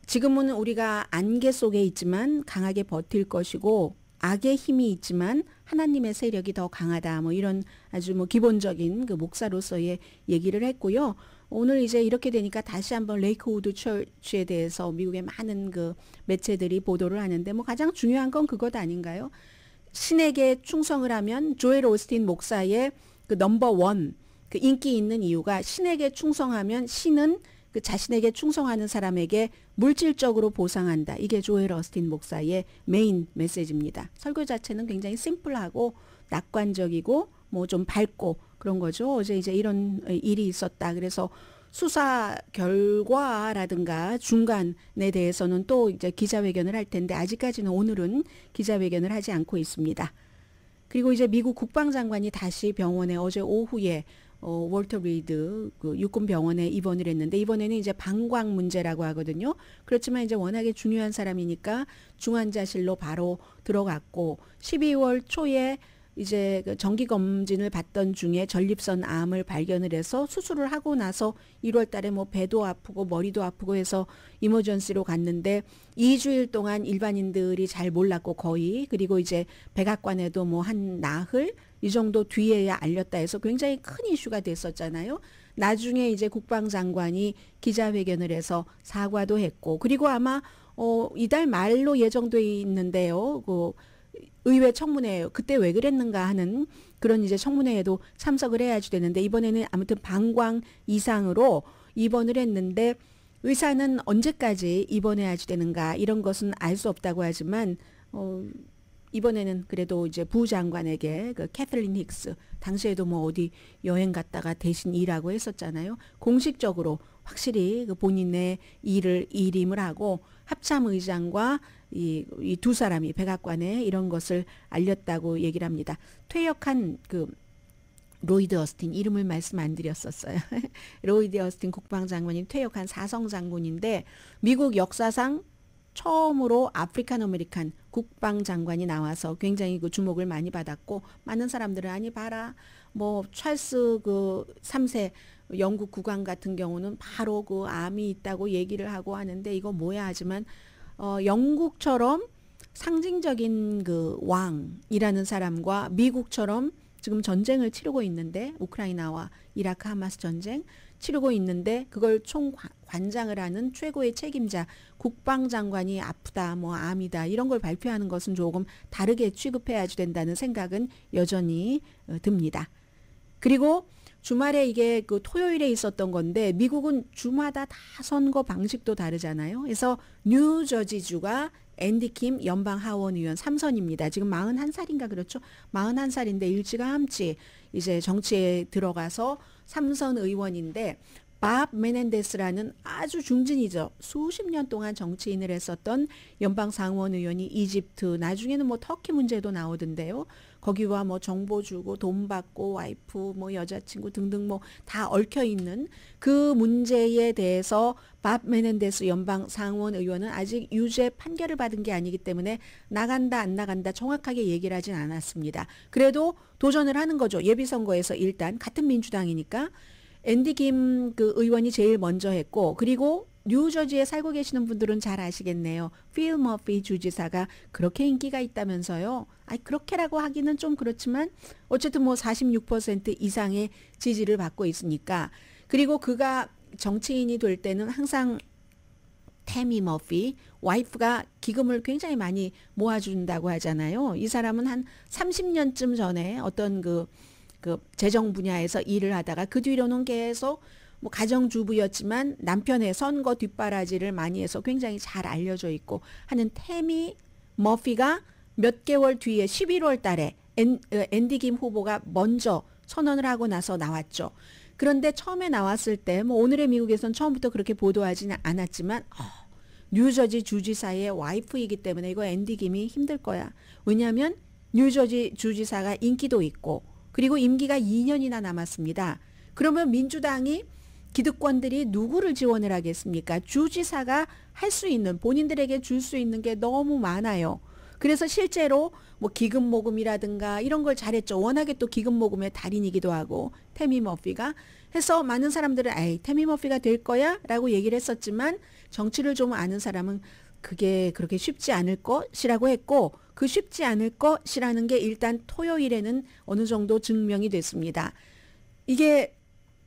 [SPEAKER 6] 지금은 우리가 안개 속에 있지만 강하게 버틸 것이고 악의 힘이 있지만 하나님의 세력이 더 강하다. 뭐 이런 아주 뭐 기본적인 그 목사로서의 얘기를 했고요. 오늘 이제 이렇게 되니까 다시 한번 레이크우드 처치에 대해서 미국의 많은 그 매체들이 보도를 하는데 뭐 가장 중요한 건 그것 아닌가요? 신에게 충성을 하면 조엘 오스틴 목사의 그 넘버 원 그 인기 있는 이유가 신에게 충성하면 신은 그 자신에게 충성하는 사람에게 물질적으로 보상한다. 이게 조엘 오스틴 목사의 메인 메시지입니다. 설교 자체는 굉장히 심플하고 낙관적이고 뭐 좀 밝고 그런 거죠. 어제 이제 이런 일이 있었다. 그래서 수사 결과라든가 중간에 대해서는 또 이제 기자회견을 할 텐데 아직까지는 오늘은 기자회견을 하지 않고 있습니다. 그리고 이제 미국 국방장관이 다시 병원에 어제 오후에 월터 리드 그 육군 병원에 입원을 했는데 이번에는 이제 방광 문제라고 하거든요. 그렇지만 이제 워낙에 중요한 사람이니까 중환자실로 바로 들어갔고 12월 초에 이제 그 정기 검진을 받던 중에 전립선 암을 발견을 해서 수술을 하고 나서 1월 달에 뭐 배도 아프고 머리도 아프고 해서 이머전시로 갔는데 2주일 동안 일반인들이 잘 몰랐고 거의 그리고 이제 백악관에도 뭐 한 나흘 이 정도 뒤에야 알렸다 해서 굉장히 큰 이슈가 됐었잖아요. 나중에 이제 국방장관이 기자회견을 해서 사과도 했고 그리고 아마 이달 말로 예정돼 있는데요. 그 의회 청문회 그때 왜 그랬는가 하는 그런 이제 청문회에도 참석을 해야지 되는데 이번에는 아무튼 방광 이상으로 입원을 했는데 의사는 언제까지 입원해야지 되는가 이런 것은 알 수 없다고 하지만 이번에는 그래도 이제 부장관에게 그 캐틀린 힉스 당시에도 뭐 어디 여행 갔다가 대신 일하고 했었잖아요. 공식적으로 확실히 그 본인의 일임을 하고 합참의장과 이 두 사람이 백악관에 이런 것을 알렸다고 얘기를 합니다. 퇴역한 그 로이드 어스틴 이름을 말씀 안 드렸었어요. 로이드 어스틴 국방장관이 퇴역한 사성 장군인데 미국 역사상 처음으로 아프리칸 아메리칸 국방장관이 나와서 굉장히 그 주목을 많이 받았고 많은 사람들은 아니 봐라 뭐 찰스 그 3세 영국 국왕 같은 경우는 바로 그 암이 있다고 얘기를 하고 하는데 이거 뭐야 하지만 영국처럼 상징적인 그 왕이라는 사람과 미국처럼 지금 전쟁을 치르고 있는데 우크라이나와 이라크 하마스 전쟁 치르고 있는데 그걸 총관장을 하는 최고의 책임자 국방장관이 아프다 뭐 암이다 이런 걸 발표하는 것은 조금 다르게 취급해야지 된다는 생각은 여전히 듭니다. 그리고 주말에 이게 그 토요일에 있었던 건데 미국은 주마다 다 선거 방식도 다르잖아요. 그래서 뉴저지주가 앤디 킴 연방 하원 의원 3선입니다. 지금 41살인가 그렇죠? 41살인데 일찌감치 이제 정치에 들어가서 3선 의원인데 밥 메넨데스라는 아주 중진이죠. 수십 년 동안 정치인을 했었던 연방 상원 의원이 이집트 나중에는 뭐 터키 문제도 나오던데요. 거기와 뭐 정보 주고 돈 받고 와이프 뭐 여자친구 등등 뭐 다 얽혀 있는 그 문제에 대해서 밥 메넨데스 연방 상원 의원은 아직 유죄 판결을 받은 게 아니기 때문에 나간다 안 나간다 정확하게 얘기를 하진 않았습니다. 그래도 도전을 하는 거죠. 예비선거에서 일단 같은 민주당이니까 앤디 김 그 의원이 제일 먼저 했고 그리고 뉴저지에 살고 계시는 분들은 잘 아시겠네요. 필 머피 주지사가 그렇게 인기가 있다면서요. 그렇게라고 하기는 좀 그렇지만 어쨌든 뭐 46% 이상의 지지를 받고 있으니까 그리고 그가 정치인이 될 때는 항상 태미 머피 와이프가 기금을 굉장히 많이 모아준다고 하잖아요. 이 사람은 한 30년쯤 전에 어떤 그 재정 분야에서 일을 하다가 그 뒤로는 계속 뭐 가정주부였지만 남편의 선거 뒷바라지를 많이 해서 굉장히 잘 알려져 있고 하는 태미 머피가 몇 개월 뒤에 11월 달에 앤디 김 후보가 먼저 선언을 하고 나서 나왔죠. 그런데 처음에 나왔을 때 뭐 오늘의 미국에서는 처음부터 그렇게 보도하지는 않았지만 뉴저지 주지사의 와이프이기 때문에 이거 앤디 김이 힘들 거야. 왜냐하면 뉴저지 주지사가 인기도 있고 그리고 임기가 2년이나 남았습니다. 그러면 민주당이 기득권들이 누구를 지원을 하겠습니까? 주지사가 할 수 있는 본인들에게 줄 수 있는 게 너무 많아요. 그래서 실제로 뭐 기금 모금이라든가 이런 걸 잘했죠. 워낙에 또 기금 모금의 달인이기도 하고 태미 머피가 해서 많은 사람들은 에이 태미 머피가 될 거야 라고 얘기를 했었지만 정치를 좀 아는 사람은 그게 그렇게 쉽지 않을 것이라고 했고 그 쉽지 않을 것이라는 게 일단 토요일에는 어느 정도 증명이 됐습니다. 이게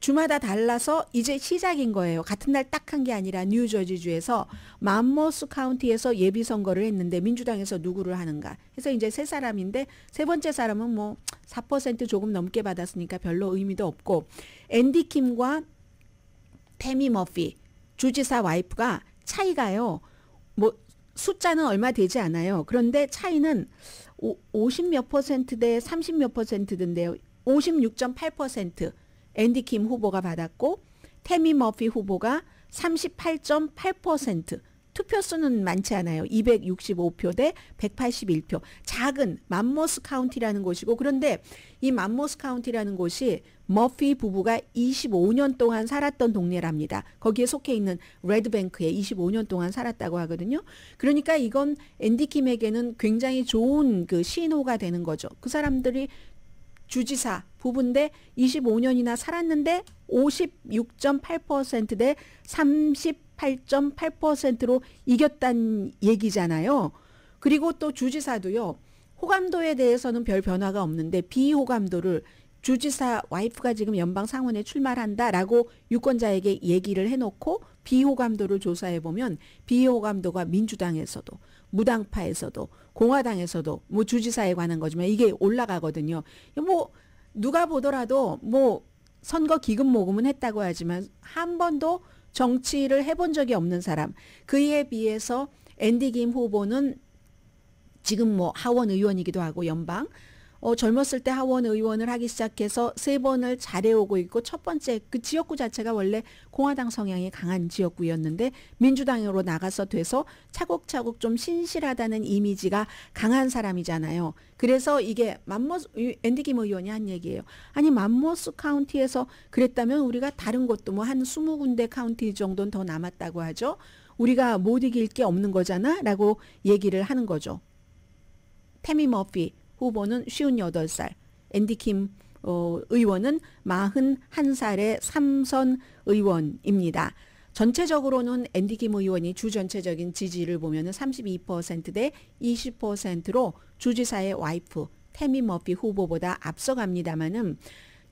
[SPEAKER 6] 주마다 달라서 이제 시작인 거예요. 같은 날 딱 한 게 아니라 뉴저지주에서 맘모스 카운티에서 예비 선거를 했는데 민주당에서 누구를 하는가 해서 이제 세 사람인데 세 번째 사람은 뭐 4% 조금 넘게 받았으니까 별로 의미도 없고 앤디 킴과 태미 머피 주지사 와이프가 차이가요. 뭐 숫자는 얼마 되지 않아요. 그런데 차이는 50 몇 퍼센트 대 30 몇 퍼센트인데요. 56.8% 앤디 킴 후보가 받았고 태미 머피 후보가 38.8%. 투표수는 많지 않아요. 265표 대 181표. 작은 맘모스 카운티라는 곳이고 그런데 이 맘모스 카운티라는 곳이 머피 부부가 25년 동안 살았던 동네랍니다. 거기에 속해 있는 레드뱅크에 25년 동안 살았다고 하거든요. 그러니까 이건 앤디 킴에게는 굉장히 좋은 그 신호가 되는 거죠. 그 사람들이 주지사 부부인데 25년이나 살았는데 56.8% 대 38.8%로 이겼다는 얘기잖아요. 그리고 또 주지사도요. 호감도에 대해서는 별 변화가 없는데 비호감도를 주지사 와이프가 지금 연방 상원에 출마한다라고 유권자에게 얘기를 해놓고 비호감도를 조사해보면 비호감도가 민주당에서도 무당파에서도 공화당에서도 뭐 주지사에 관한 거지만 이게 올라가거든요. 뭐 누가 보더라도 뭐 선거 기금 모금은 했다고 하지만 한 번도 정치를 해본 적이 없는 사람. 그에 비해서 앤디 킴 후보는 지금 뭐 하원 의원이기도 하고 연방 젊었을 때 하원 의원을 하기 시작해서 3번을 잘해오고 있고 첫 번째 그 지역구 자체가 원래 공화당 성향이 강한 지역구였는데 민주당으로 나가서 돼서 차곡차곡 좀 신실하다는 이미지가 강한 사람이잖아요. 그래서 이게 앤디 킴 의원이 한 얘기예요. 아니 맘모스 카운티에서 그랬다면 우리가 다른 곳도 뭐 한 20군데 카운티 정도는 더 남았다고 하죠. 우리가 못 이길 게 없는 거잖아 라고 얘기를 하는 거죠. 태미 머피 후보는 58살, 앤디 킴 의원은 41살의 3선 의원입니다. 전체적으로는 앤디 킴 의원이 주 전체적인 지지를 보면 32% 대 20%로 주지사의 와이프 태미 머피 후보보다 앞서갑니다마는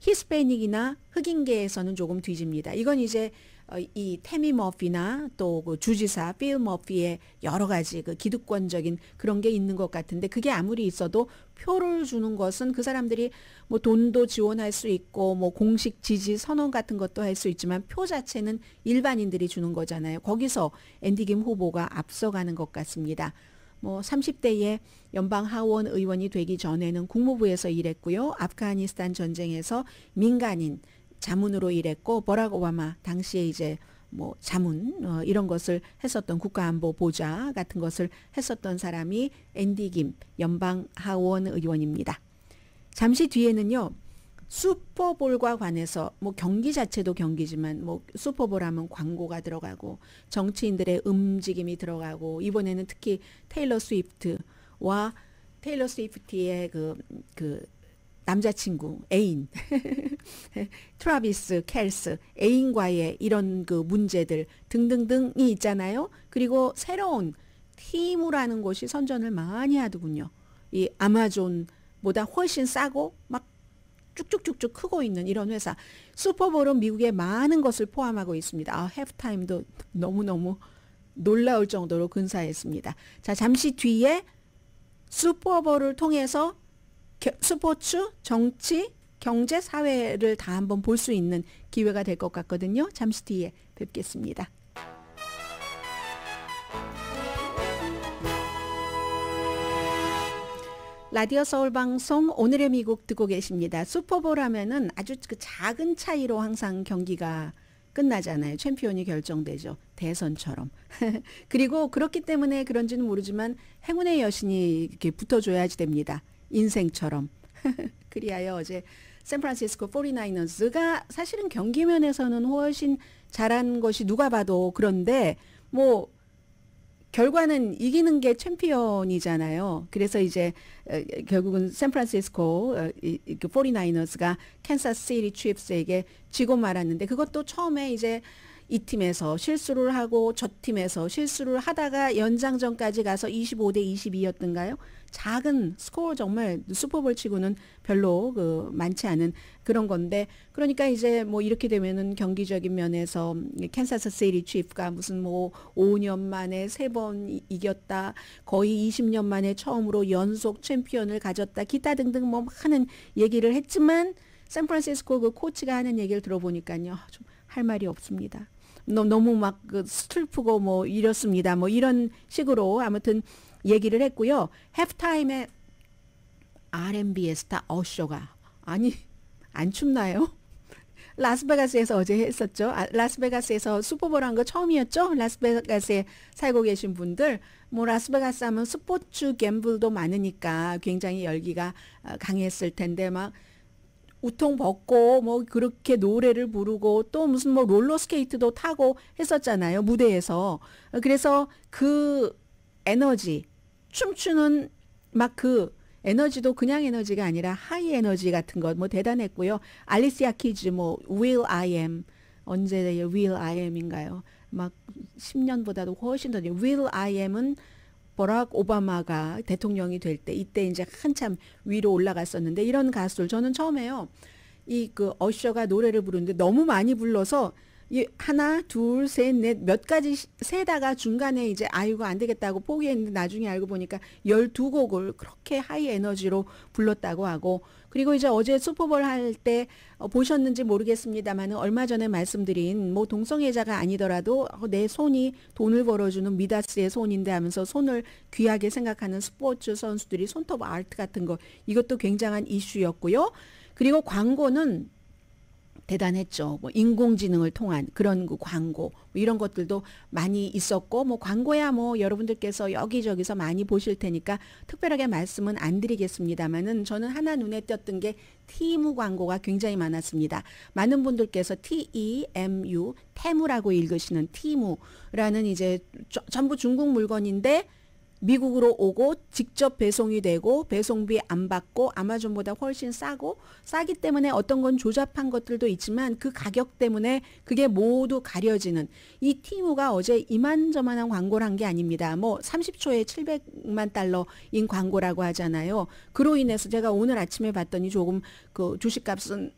[SPEAKER 6] 히스패닉이나 흑인계에서는 조금 뒤집니다. 이건 이제 이 태미 머피나 또 그 주지사 필 머피의 여러 가지 그 기득권적인 그런 게 있는 것 같은데 그게 아무리 있어도 표를 주는 것은 그 사람들이 뭐 돈도 지원할 수 있고 뭐 공식 지지 선언 같은 것도 할 수 있지만 표 자체는 일반인들이 주는 거잖아요. 거기서 앤디 킴 후보가 앞서가는 것 같습니다. 뭐 30대에 연방 하원 의원이 되기 전에는 국무부에서 일했고요. 아프가니스탄 전쟁에서 민간인 자문으로 일했고 버락 오바마 당시에 이제 뭐 자문 이런 것을 했었던 국가안보 보좌 같은 것을 했었던 사람이 앤디 킴 연방 하원 의원입니다. 잠시 뒤에는요. 슈퍼볼과 관해서 뭐 경기 자체도 경기지만 뭐 슈퍼볼 하면 광고가 들어가고 정치인들의 움직임이 들어가고 이번에는 특히 테일러 스위프트와 테일러 스위프트의 그 남자친구 애인 트라비스 켈스 애인과의 이런 그 문제들 등등등이 있잖아요. 그리고 새로운 티무라는 곳이 선전을 많이 하더군요. 이 아마존보다 훨씬 싸고 막 쭉쭉쭉쭉 크고 있는 이런 회사. 슈퍼볼은 미국의 많은 것을 포함하고 있습니다. 해프타임도 너무너무 놀라울 정도로 근사했습니다. 자, 잠시 뒤에 슈퍼볼을 통해서 스포츠, 정치, 경제, 사회를 다 한번 볼 수 있는 기회가 될 것 같거든요. 잠시 뒤에 뵙겠습니다. 라디오 서울 방송 오늘의 미국 듣고 계십니다. 슈퍼볼 하면은 아주 그 작은 차이로 항상 경기가 끝나잖아요. 챔피언이 결정되죠. 대선처럼. 그리고 그렇기 때문에 그런지는 모르지만 행운의 여신이 이렇게 붙어줘야지 됩니다. 인생처럼. 그리하여 어제 샌프란시스코 49어스가 사실은 경기 면에서는 훨씬 잘한 것이 누가 봐도 그런데 뭐 결과는 이기는 게 챔피언이잖아요. 그래서 이제 결국은 샌프란시스코 49어rs가 캔사스 시티 치프스에게 지고 말았는데 그것도 처음에 이제 이 팀에서 실수를 하고 저 팀에서 실수를 하다가 연장전까지 가서 25대 22였던가요? 작은 스코어 정말 슈퍼볼 치고는 별로 많지 않은 그런 건데 그러니까 이제 뭐 이렇게 되면은 경기적인 면에서 캔사스 시티 치프가 무슨 뭐 5년 만에 3번 이겼다. 거의 20년 만에 처음으로 연속 챔피언을 가졌다. 기타 등등 뭐 하는 얘기를 했지만 샌프란시스코 그 코치가 하는 얘기를 들어보니까요. 좀 할 말이 없습니다. 너무 막 슬프고 뭐 이렇습니다. 뭐 이런 식으로 아무튼 얘기를 했고요. 해프타임에 R&B의 스타 어쇼가 아니 안 춥나요? 라스베가스에서 어제 했었죠. 라스베가스에서 슈퍼볼 한 거 처음이었죠. 라스베가스에 살고 계신 분들 뭐 라스베가스 하면 스포츠 갬블도 많으니까 굉장히 열기가 강했을 텐데 막 우통 벗고 뭐 그렇게 노래를 부르고 또 무슨 뭐 롤러스케이트도 타고 했었잖아요. 무대에서. 그래서 그 에너지 춤추는 막 그 에너지도 그냥 에너지가 아니라 하이 에너지 같은 것 뭐 대단했고요. 알리시아 키즈 뭐 Will I Am 언제의 Will I Am인가요? 막 10년보다도 훨씬 더 Will I Am은 버락 오바마가 대통령이 될 때 이때 이제 한참 위로 올라갔었는데 이런 가수를 저는 처음에요. 이 그 어셔가 노래를 부르는데 너무 많이 불러서 이 하나, 둘, 셋, 넷 몇 가지 세다가 중간에 이제 아이고 안 되겠다고 포기했는데 나중에 알고 보니까 12곡을 그렇게 하이 에너지로 불렀다고 하고 그리고 이제 어제 슈퍼볼 할 때 보셨는지 모르겠습니다만 얼마 전에 말씀드린 뭐 동성애자가 아니더라도 내 손이 돈을 벌어주는 미다스의 손인데 하면서 손을 귀하게 생각하는 스포츠 선수들이 손톱 아트 같은 거 이것도 굉장한 이슈였고요. 그리고 광고는 대단했죠. 뭐 인공지능을 통한 그런 그 광고 뭐 이런 것들도 많이 있었고 뭐 광고야 뭐 여러분들께서 여기저기서 많이 보실 테니까 특별하게 말씀은 안 드리겠습니다만은 저는 하나 눈에 띄었던 게 티무 광고가 굉장히 많았습니다. 많은 분들께서 TEMU 테무라고 읽으시는 티무라는 이제 전부 중국 물건인데 미국으로 오고 직접 배송이 되고 배송비 안 받고 아마존보다 훨씬 싸기 때문에 어떤 건 조잡한 것들도 있지만 그 가격 때문에 그게 모두 가려지는 이 티무가 어제 이만저만한 광고를 한 게 아닙니다. 뭐 30초에 700만 달러인 광고라고 하잖아요. 그로 인해서 제가 오늘 아침에 봤더니 조금 그 주식값은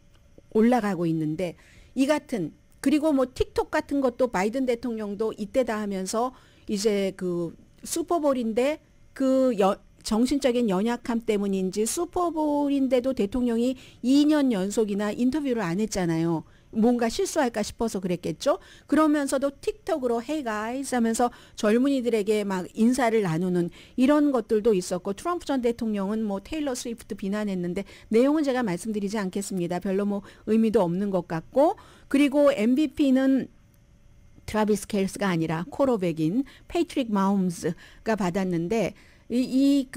[SPEAKER 6] 올라가고 있는데 이 같은 그리고 뭐 틱톡 같은 것도 바이든 대통령도 이때다 하면서 이제 그 슈퍼볼인데 그 정신적인 연약함 때문인지 슈퍼볼인데도 대통령이 2년 연속이나 인터뷰를 안 했잖아요. 뭔가 실수할까 싶어서 그랬겠죠. 그러면서도 틱톡으로 Hey guys 하면서 젊은이들에게 막 인사를 나누는 이런 것들도 있었고 트럼프 전 대통령은 뭐 테일러 스위프트 비난했는데 내용은 제가 말씀드리지 않겠습니다. 별로 뭐 의미도 없는 것 같고 그리고 MVP는 트라비스 켈스가 아니라 코로백인 패트릭 마홈스가 받았는데 이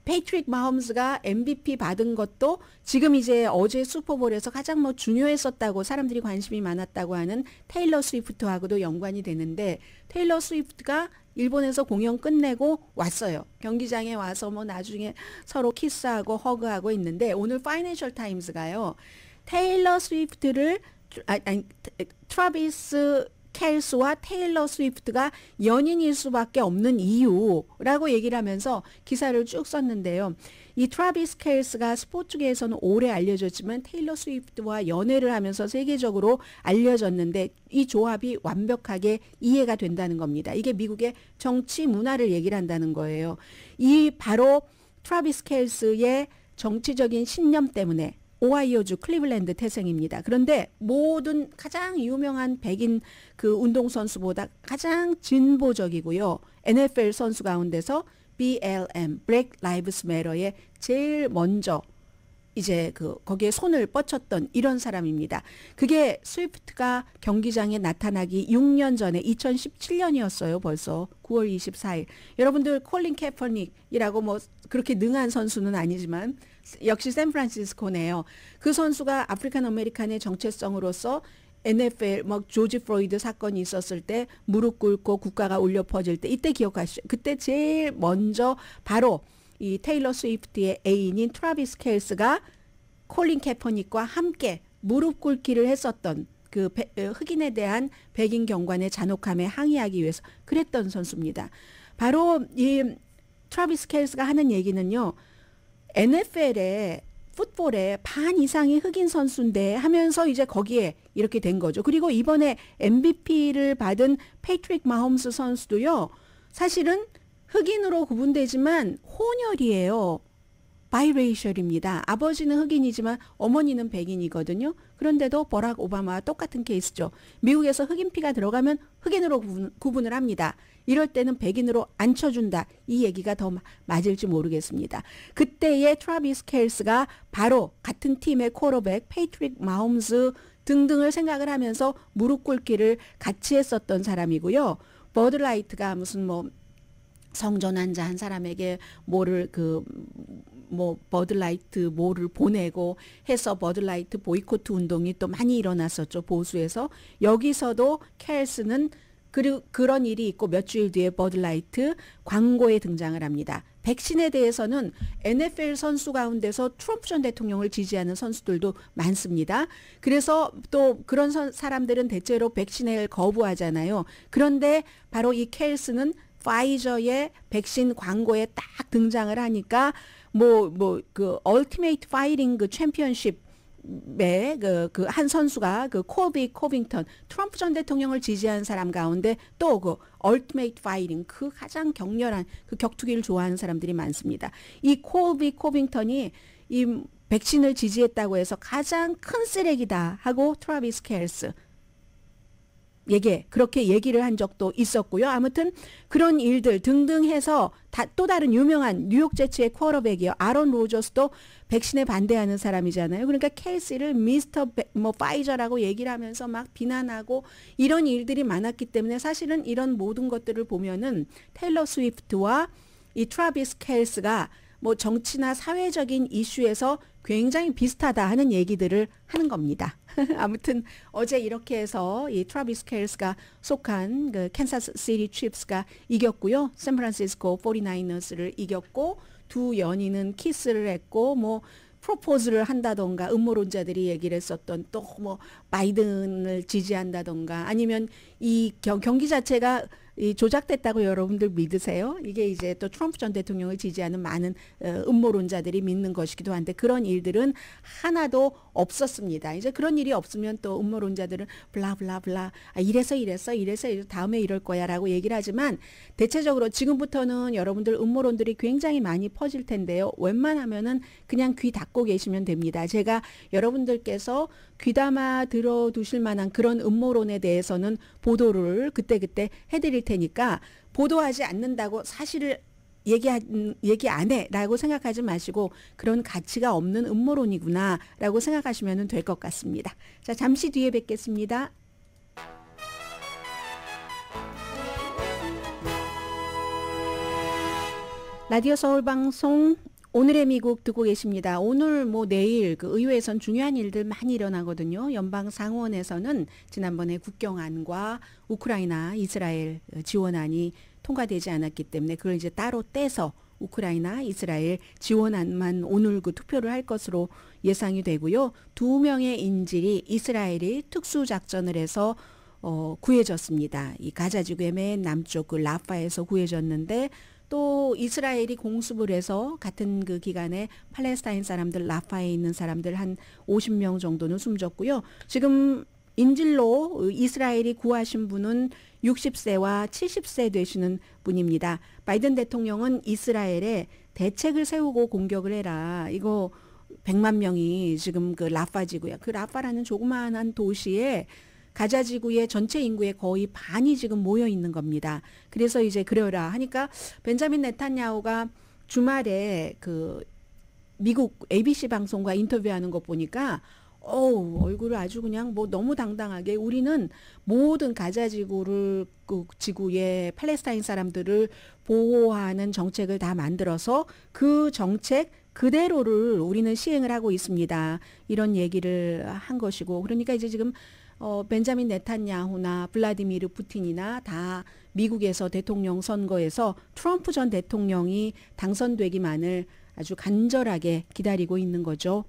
[SPEAKER 6] 패트릭 마홈스가 MVP 받은 것도 지금 이제 어제 슈퍼볼에서 가장 뭐 중요했었다고 사람들이 관심이 많았다고 하는 테일러 스위프트하고도 연관이 되는데 테일러 스위프트가 일본에서 공연 끝내고 왔어요. 경기장에 와서 뭐 나중에 서로 키스하고 허그하고 있는데 오늘 파이낸셜 타임스가요. 테일러 스위프트를 트라비스 켈스와 테일러 스위프트가 연인일 수밖에 없는 이유라고 얘기를 하면서 기사를 쭉 썼는데요. 이 트라비스 켈스가 스포츠계에서는 오래 알려졌지만 테일러 스위프트와 연애를 하면서 세계적으로 알려졌는데 이 조합이 완벽하게 이해가 된다는 겁니다. 이게 미국의 정치 문화를 얘기를 한다는 거예요. 이 바로 트라비스 켈스의 정치적인 신념 때문에 오하이오주 클리블랜드 태생입니다. 그런데 모든 가장 유명한 백인 그 운동선수보다 가장 진보적이고요. NFL 선수 가운데서 BLM, Black Lives Matter에 제일 먼저 이제 거기에 손을 뻗쳤던 이런 사람입니다. 그게 스위프트가 경기장에 나타나기 6년 전에 2017년이었어요. 벌써 9월 24일. 여러분들 콜린 캐퍼닉이라고 뭐 그렇게 능한 선수는 아니지만 역시 샌프란시스코네요. 그 선수가 아프리칸 아메리칸의 정체성으로서 NFL 막 조지 플로이드 사건이 있었을 때 무릎 꿇고 국가가 울려 퍼질 때 이때 기억하시죠? 그때 제일 먼저 바로 이 테일러 스위프트의 애인인 트래비스 켈스가 콜린 캐퍼닉과 함께 무릎 꿇기를 했었던 그 흑인에 대한 백인 경관의 잔혹함에 항의하기 위해서 그랬던 선수입니다. 바로 이 트래비스 켈스가 하는 얘기는요. NFL에 풋볼의 반 이상이 흑인 선수인데 하면서 이제 거기에 이렇게 된 거죠. 그리고 이번에 MVP를 받은 패트릭 마홈스 선수도요. 사실은 흑인으로 구분되지만 혼혈이에요. 바이레이셜입니다. 아버지는 흑인이지만 어머니는 백인이거든요. 그런데도 버락 오바마와 똑같은 케이스죠. 미국에서 흑인 피가 들어가면 흑인으로 구분을 합니다. 이럴 때는 백인으로 안 쳐준다. 이 얘기가 더 맞을지 모르겠습니다. 그때의 트래비스 켈스가 바로 같은 팀의 쿼터백 패트릭 마홈스 등등을 생각을 하면서 무릎 꿇기를 같이 했었던 사람이고요. 버드라이트가 무슨 뭐 성전환자 한 사람에게 뭐를 버드라이트 뭐를 보내고 해서 버드라이트 보이코트 운동이 또 많이 일어났었죠. 보수에서. 여기서도 켈스는 그리고 그런 일이 있고 몇 주일 뒤에 버드라이트 광고에 등장을 합니다. 백신에 대해서는 NFL 선수 가운데서 트럼프 전 대통령을 지지하는 선수들도 많습니다. 그래서 또 그런 사람들은 대체로 백신을 거부하잖아요. 그런데 바로 이 켈스는 파이저의 백신 광고에 딱 등장을 하니까 그 얼티메이트 파이팅 그 챔피언십에 그 한 선수가 그 콜비 코빙턴 트럼프 전 대통령을 지지하는 사람 가운데 또 그 얼티메이트 파이팅 그 가장 격렬한 그 격투기를 좋아하는 사람들이 많습니다. 이 콜비 코빙턴이 이 백신을 지지했다고 해서 가장 큰 쓰레기다 하고 트래비스 켈스 그렇게 얘기를 한 적도 있었고요. 아무튼 그런 일들 등등 해서 또 다른 유명한 뉴욕 제츠의 쿼터백이요. 아론 로저스도 백신에 반대하는 사람이잖아요. 그러니까 켈시를 미스터 파이저라고 얘기를 하면서 막 비난하고 이런 일들이 많았기 때문에 사실은 이런 모든 것들을 보면은 테일러 스위프트와 이 트래비스 켈스가 뭐 정치나 사회적인 이슈에서 굉장히 비슷하다 하는 얘기들을 하는 겁니다. 아무튼 어제 이렇게 해서 이 트래비스 켈스가 속한 그 캔사스 시티 칩스가 이겼고요. 샌프란시스코 49어스를 이겼고 두 연인은 키스를 했고 뭐 프로포즈를 한다던가 음모론자들이 얘기를 했었던 또 뭐 바이든을 지지한다던가 아니면 이 경기 자체가 이 조작됐다고 여러분들 믿으세요? 이게 이제 또 트럼프 전 대통령을 지지하는 많은 음모론자들이 믿는 것이기도 한데 그런 일들은 하나도 없었습니다. 이제 그런 일이 없으면 또 음모론자들은 블라블라블라 이래서 다음에 이럴 거야라고 얘기를 하지만 대체적으로 지금부터는 여러분들 음모론들이 굉장히 많이 퍼질 텐데요. 웬만하면은 그냥 귀 닫고 계시면 됩니다. 제가 여러분들께서 귀담아 들어두실 만한 그런 음모론에 대해서는 보도를 그때그때 해드릴 테니까 보도하지 않는다고 사실을 얘기 안 해라고 생각하지 마시고 그런 가치가 없는 음모론이구나라고 생각하시면 될 것 같습니다. 자, 잠시 뒤에 뵙겠습니다. 라디오 서울 방송 오늘의 미국 듣고 계십니다. 오늘 내일 그 의회에선 중요한 일들 많이 일어나거든요. 연방 상원에서는 지난번에 국경안과 우크라이나, 이스라엘 지원안이 통과되지 않았기 때문에 그걸 이제 따로 떼서 우크라이나, 이스라엘 지원안만 오늘 그 투표를 할 것으로 예상이 되고요. 2명의 인질이 이스라엘이 특수작전을 해서 구해졌습니다. 이 가자지구의 맨 남쪽 그 라파에서 구해졌는데 또 이스라엘이 공습을 해서 같은 그 기간에 팔레스타인 사람들 라파에 있는 사람들 한 50명 정도는 숨졌고요. 지금 인질로 이스라엘이 구하신 분은 60세와 70세 되시는 분입니다. 바이든 대통령은 이스라엘에 대책을 세우고 공격을 해라. 이거 100만 명이 지금 그 라파 지구야. 그 라파라는 조그마한 도시에 가자 지구의 전체 인구의 거의 반이 지금 모여 있는 겁니다. 그래서 이제 그래라 하니까 벤자민 네탄야후가 주말에 그 미국 ABC 방송과 인터뷰하는 거 보니까 얼굴을 아주 그냥 너무 당당하게 우리는 모든 가자 지구를 그 지구의 팔레스타인 사람들을 보호하는 정책을 다 만들어서 그 정책 그대로를 우리는 시행을 하고 있습니다. 이런 얘기를 한 것이고 그러니까 이제 지금 벤자민 네탄야후나 블라디미르 푸틴이나 다 미국에서 대통령 선거에서 트럼프 전 대통령이 당선되기만을 아주 간절하게 기다리고 있는 거죠.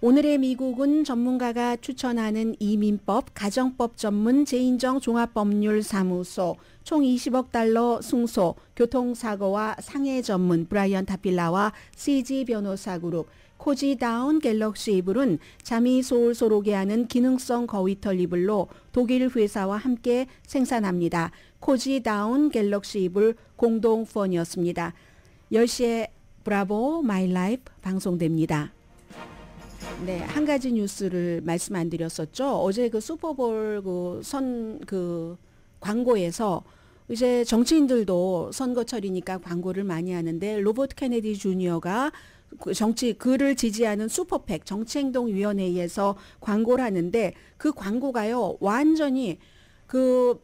[SPEAKER 6] 오늘의 미국은 전문가가 추천하는 이민법, 가정법 전문 재인정 종합법률사무소, 총 20억 달러 승소, 교통사고와 상해 전문 브라이언 타필라와 CG 변호사 그룹, 코지다운 갤럭시 이블은 잠이 솔솔 오게 하는 기능성 거위털 이불로 독일 회사와 함께 생산합니다. 코지다운 갤럭시 이불 공동 후원이었습니다. 10시에 브라보 마이 라이프 방송됩니다. 네, 한 가지 뉴스를 말씀 안 드렸었죠. 어제 그 슈퍼볼 그 광고에서 이제 정치인들도 선거철이니까 광고를 많이 하는데 로버트 케네디 주니어가 그를 지지하는 슈퍼팩 정치행동위원회에서 광고를 하는데 그 광고가요 완전히 그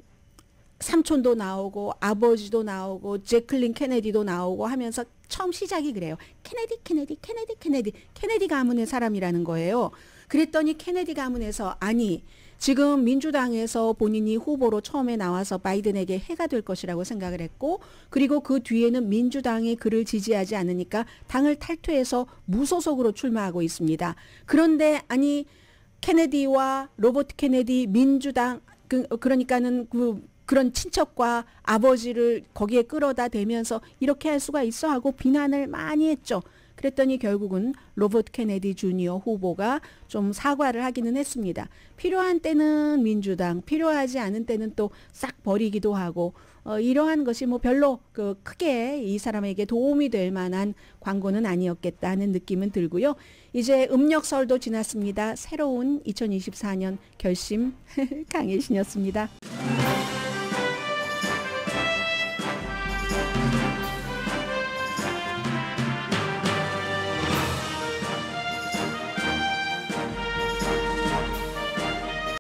[SPEAKER 6] 삼촌도 나오고 아버지도 나오고 제클린 케네디도 나오고 하면서 처음 시작이 그래요. 케네디 가문의 사람이라는 거예요. 그랬더니 케네디 가문에서 아니 지금 민주당에서 본인이 후보로 처음에 나와서 바이든에게 해가 될 것이라고 생각을 했고 그리고 그 뒤에는 민주당이 그를 지지하지 않으니까 당을 탈퇴해서 무소속으로 출마하고 있습니다. 그런데 아니 케네디와 로버트 케네디 민주당 그러니까는 그런 친척과 아버지를 거기에 끌어다 대면서 이렇게 할 수가 있어 하고 비난을 많이 했죠. 그랬더니 결국은 로버트 케네디 주니어 후보가 좀 사과를 하기는 했습니다. 필요한 때는 민주당, 필요하지 않은 때는 또 싹 버리기도 하고 이러한 것이 뭐 별로 크게 이 사람에게 도움이 될 만한 광고는 아니었겠다는 느낌은 들고요. 이제 음력설도 지났습니다. 새로운 2024년 결심 강혜신이었습니다.